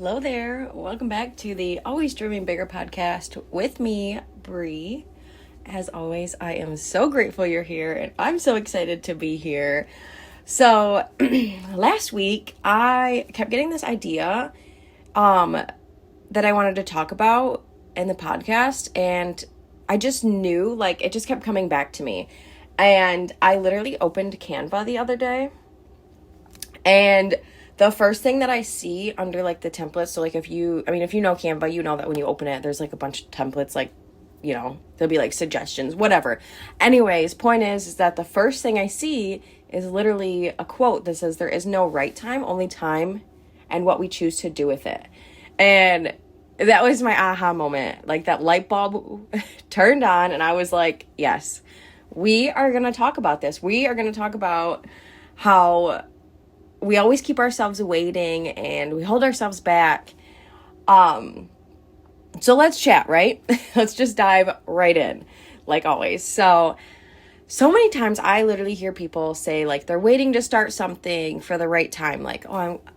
Hello there. Welcome back to the Always Dreaming Bigger podcast with me, Bree. As always, I am so grateful you're here and I'm so excited to be here. So, last week I kept getting this idea that I wanted to talk about in the podcast, and I just knew, it just kept coming back to me. And I literally opened Canva the other day, and the first thing that I see under the templates, so if you know Canva, you know that when you open it, there's a bunch of templates, there'll be suggestions, whatever. Anyways, point is that the first thing I see is literally a quote that says, "There is no right time, only time and what we choose to do with it." And that was my aha moment. That light bulb turned on and I was like, yes, we are going to talk about this. We are going to talk about how we always keep ourselves waiting and we hold ourselves back. So let's chat, right? Let's just dive right in, like always. So many times I literally hear people say they're waiting to start something for the right time.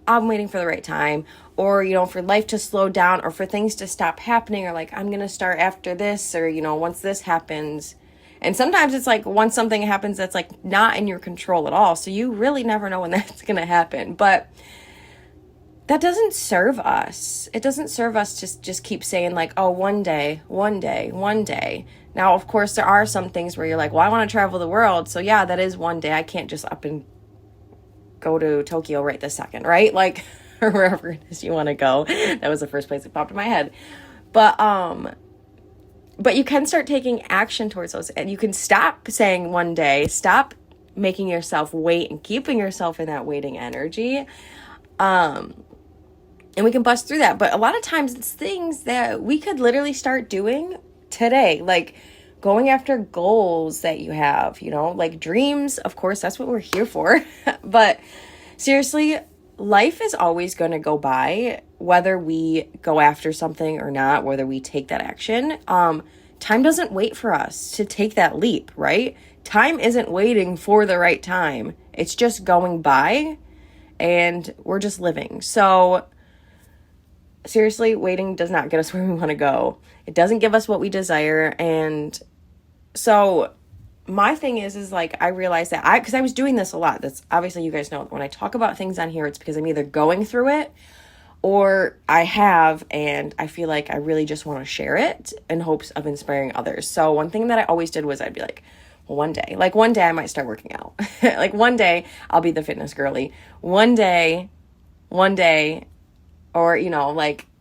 I'm waiting for the right time, or, for life to slow down, or for things to stop happening, or I'm going to start after this, or, once this happens. And sometimes it's once something happens that's not in your control at all. So you really never know when that's going to happen. But that doesn't serve us. It doesn't serve us to just keep saying one day. Now, of course, there are some things where you're well, I want to travel the world. So yeah, that is one day. I can't just up and go to Tokyo right this second, right? Or wherever it is you want to go. That was the first place that popped in my head. But you can start taking action towards those, and you can stop saying one day, stop making yourself wait and keeping yourself in that waiting energy. And we can bust through that. But a lot of times it's things that we could literally start doing today, going after goals that you have, dreams. Of course, that's what we're here for. But seriously, life is always going to go by, whether we go after something or not, whether we take that action. Time doesn't wait for us to take that leap, right? Time isn't waiting for the right time. It's just going by and we're just living. So seriously, waiting does not get us where we want to go. It doesn't give us what we desire. And so my thing is I realized that because I was doing this a lot. That's obviously, you guys know, when I talk about things on here, it's because I'm either going through it or I have, and I feel like I really just want to share it in hopes of inspiring others. So one thing that I always did was I'd be well, one day I might start working out. One day I'll be the fitness girly. One day, or,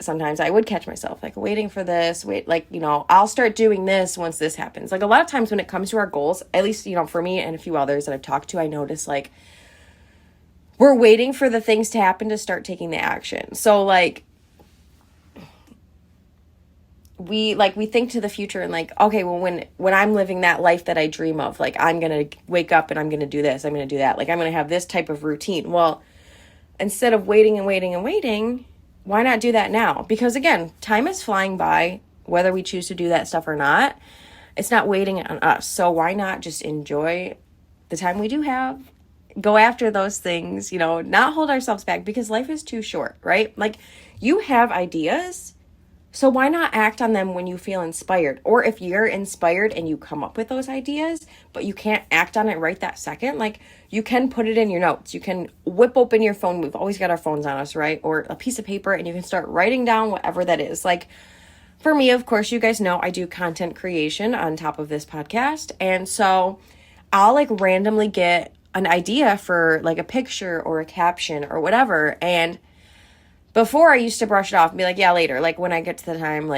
sometimes I would catch myself, waiting for this, I'll start doing this once this happens. A lot of times when it comes to our goals, at least, for me and a few others that I've talked to, I notice, we're waiting for the things to happen to start taking the action. So, we think to the future and okay, well, when I'm living that life that I dream of, I'm going to wake up and I'm going to do this, I'm going to do that. I'm going to have this type of routine. Well, instead of waiting, why not do that now? Because again, time is flying by, whether we choose to do that stuff or not. It's not waiting on us. So why not just enjoy the time we do have, go after those things, not hold ourselves back, because life is too short, right? You have ideas, so why not act on them when you feel inspired? Or if you're inspired and you come up with those ideas, but you can't act on it right that second, you can put it in your notes. You can whip open your phone. We've always got our phones on us, right? Or a piece of paper, and you can start writing down whatever that is. For me, of course, you guys know I do content creation on top of this podcast. And so I'll randomly get an idea for a picture or a caption or whatever. And before I used to brush it off and be yeah, later. When I get to the time,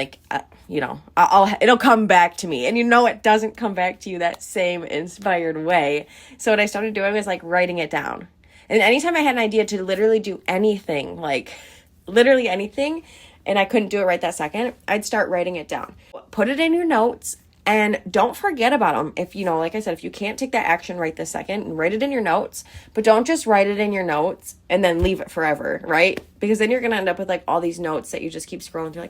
it'll come back to me. And it doesn't come back to you that same inspired way. So what I started doing was writing it down. And anytime I had an idea to literally do anything, literally anything, and I couldn't do it right that second, I'd start writing it down. Put it in your notes. And don't forget about them. If, like I said, if you can't take that action right this second, and write it in your notes, but don't just write it in your notes and then leave it forever, right? Because then you're going to end up with all these notes that you just keep scrolling through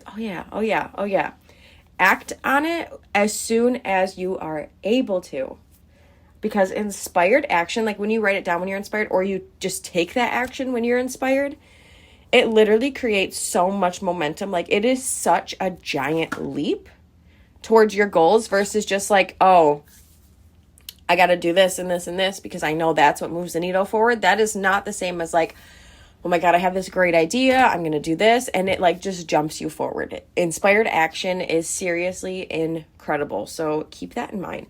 oh yeah. Act on it as soon as you are able to. Because inspired action, when you write it down when you're inspired, or you just take that action when you're inspired, it literally creates so much momentum. Like, it is such a giant leap towards your goals versus just like, oh, I got to do this and this and this because I know that's what moves the needle forward. That is not the same as like, oh my God, I have this great idea. I'm going to do this. And it like just jumps you forward. Inspired action is seriously incredible. So keep that in mind.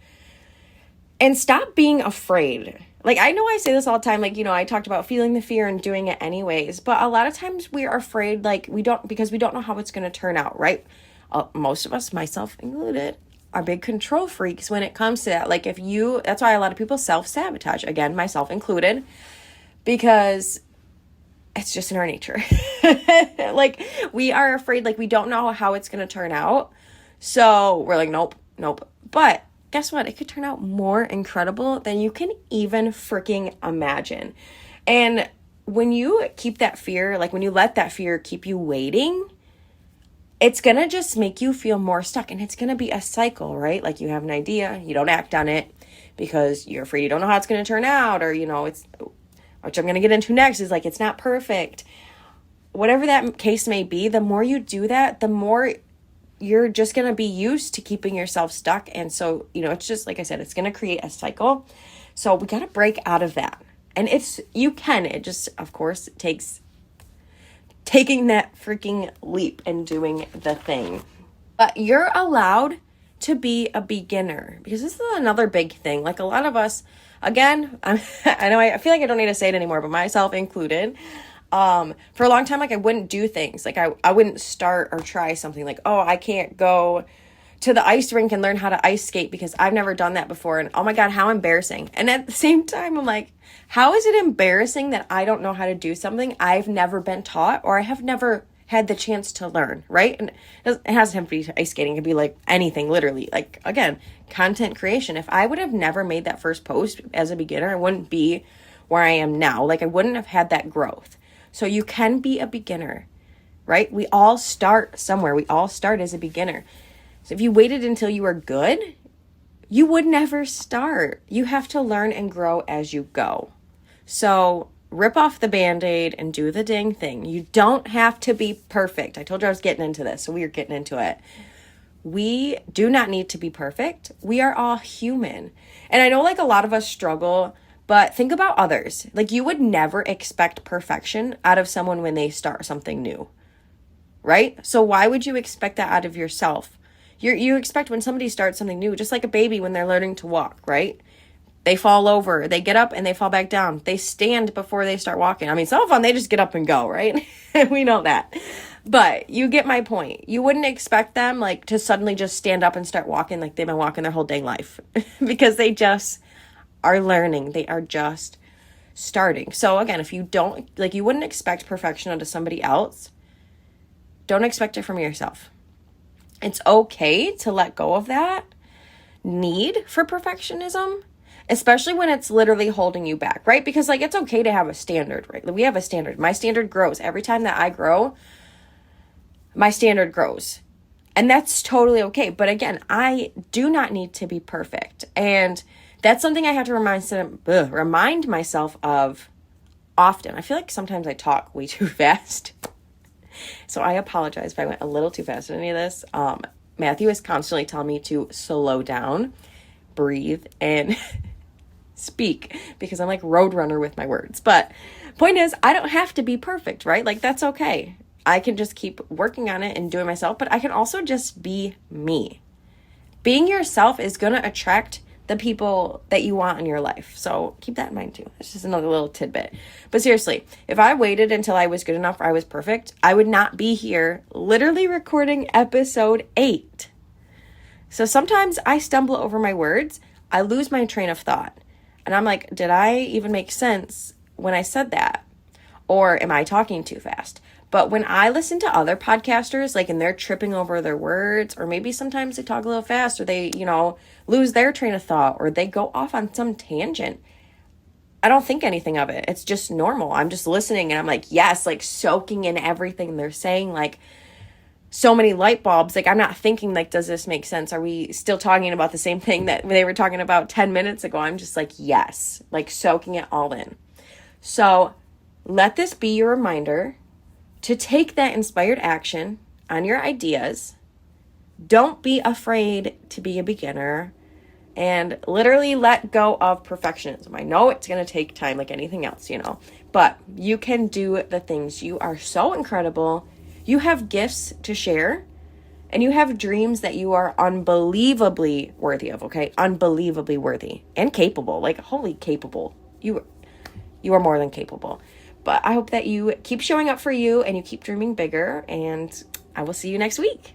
And stop being afraid. Like, I know I say this all the time. Like, I talked about feeling the fear and doing it anyways. But a lot of times we are afraid, like, because we don't know how it's going to turn out, right? Most of us, myself included, are big control freaks when it comes to that. Like, that's why a lot of people self-sabotage. Again, myself included. Because it's just in our nature. Like, we are afraid, like, we don't know how it's going to turn out. So we're like, nope. But guess what? It could turn out more incredible than you can even freaking imagine. And when you keep that fear, like when you let that fear keep you waiting, it's going to just make you feel more stuck. And it's going to be a cycle, right? Like, you have an idea, you don't act on it because you're afraid you don't know how it's going to turn out, or, which I'm going to get into next, is like, it's not perfect. Whatever that case may be, the more you do that, the more you're just going to be used to keeping yourself stuck. And so, it's just, like I said, it's going to create a cycle. So we got to break out of that. And it just, of course, takes taking that freaking leap and doing the thing. But you're allowed to be a beginner, because this is another big thing. Like, a lot of us, again, I feel like I don't need to say it anymore, but myself included, for a long time, like, I wouldn't do things. Like, I wouldn't start or try something. Like, oh, I can't go to the ice rink and learn how to ice skate because I've never done that before. And oh my God, how embarrassing. And at the same time, I'm like, how is it embarrassing that I don't know how to do something I've never been taught, or I have never had the chance to learn, right? And it doesn't have to be ice skating. It could be like anything, literally. Like, again, content creation. If I would have never made that first post as a beginner, I wouldn't be where I am now. Like, I wouldn't have had that growth. So you can be a beginner, right? We all start somewhere. We all start as a beginner. So if you waited until you were good, you would never start. You have to learn and grow as you go. So rip off the Band-Aid and do the dang thing. You don't have to be perfect. I told you I was getting into this, so we are getting into it. We do not need to be perfect. We are all human. And I know, like, a lot of us struggle, but think about others. Like, you would never expect perfection out of someone when they start something new, right? So why would you expect that out of yourself? You expect when somebody starts something new, just like a baby when they're learning to walk, right? They fall over, they get up and they fall back down. They stand before they start walking. I mean, some of them, they just get up and go, right? We know that. But you get my point. You wouldn't expect them, like, to suddenly just stand up and start walking like they've been walking their whole dang life because they just are learning. They are just starting. So again, if you don't, like, you wouldn't expect perfection out of somebody else, don't expect it from yourself. It's okay to let go of that need for perfectionism, especially when it's literally holding you back, right? Because, like, it's okay to have a standard, right? We have a standard. My standard grows. Every time that I grow, my standard grows. And that's totally okay. But again, I do not need to be perfect. And that's something I have to remind myself of often. I feel like sometimes I talk way too fast. So I apologize if I went a little too fast in any of this. Matthew is constantly telling me to slow down, breathe, and speak, because I'm like Roadrunner with my words. But point is, I don't have to be perfect, right? Like, that's okay. I can just keep working on it and doing myself, but I can also just be me. Being yourself is going to attract the people that you want in your life. So keep that in mind too. It's just another little tidbit. But seriously, if I waited until I was good enough or I was perfect, I would not be here literally recording episode 8. So sometimes I stumble over my words. I lose my train of thought. And I'm like, did I even make sense when I said that? Or am I talking too fast? But when I listen to other podcasters, like, and they're tripping over their words, or maybe sometimes they talk a little fast, or they, lose their train of thought, or they go off on some tangent, I don't think anything of it. It's just normal. I'm just listening and I'm like, yes, like, soaking in everything they're saying, like, so many light bulbs. Like, I'm not thinking, like, does this make sense? Are we still talking about the same thing that they were talking about 10 minutes ago? I'm just like, yes, like, soaking it all in. So let this be your reminder to take that inspired action on your ideas. Don't be afraid to be a beginner, and literally let go of perfectionism. I know it's going to take time like anything else, but you can do the things. You are so incredible. You have gifts to share, and you have dreams that you are unbelievably worthy of, okay? Unbelievably worthy and capable, like holy capable. You are more than capable. But I hope that you keep showing up for you and you keep dreaming bigger, and I will see you next week.